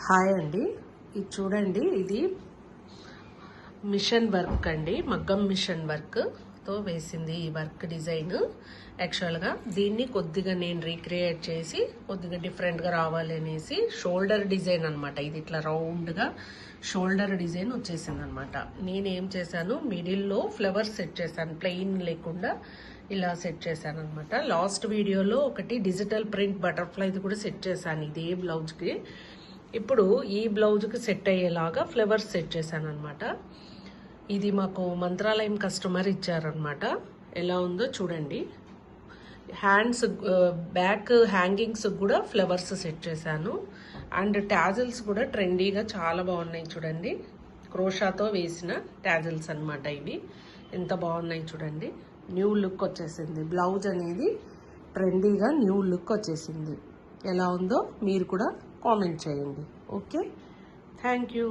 Hi అండి, ఇది చూడండి. ఇది మిషన్ వర్క్ అండి, మగ్గం మిషన్ వర్క్తో వేసింది ఈ వర్క్ డిజైన్. యాక్చువల్గా దీన్ని కొద్దిగా నేను రీక్రియేట్ చేసి కొద్దిగా డిఫరెంట్గా రావాలి అనేసి షోల్డర్ డిజైన్ అనమాట. ఇది ఇట్లా రౌండ్గా షోల్డర్ డిజైన్ వచ్చేసింది అనమాట. నేనేం చేశాను, మిడిల్లో ఫ్లవర్స్ సెట్ చేశాను, ప్లెయిన్ లేకుండా ఇలా సెట్ చేశాను అనమాట. లాస్ట్ వీడియోలో ఒకటి డిజిటల్ ప్రింట్ బటర్ఫ్లైది కూడా సెట్ చేశాను ఇదే బ్లౌజ్కి. ఇప్పుడు ఈ బ్లౌజ్కి సెట్ అయ్యేలాగా ఫ్లవర్స్ సెట్ చేశాను అనమాట. ఇది మాకు మంత్రాలయం కస్టమర్ ఇచ్చారనమాట. ఎలా ఉందో చూడండి. హ్యాండ్స్ బ్యాక్ హ్యాంగింగ్స్ కూడా ఫ్లవర్స్ సెట్ చేశాను. అండ్ టాజిల్స్ కూడా ట్రెండీగా చాలా బాగున్నాయి చూడండి. క్రోషాతో వేసిన టాజిల్స్ అనమాట ఇవి. ఎంత బాగున్నాయి చూడండి. న్యూ లుక్ వచ్చేసింది. బ్లౌజ్ అనేది ట్రెండీగా న్యూ లుక్ వచ్చేసింది. ఎలా ఉందో మీరు కూడా కామెంట్ చేయండి. Okay, thank you.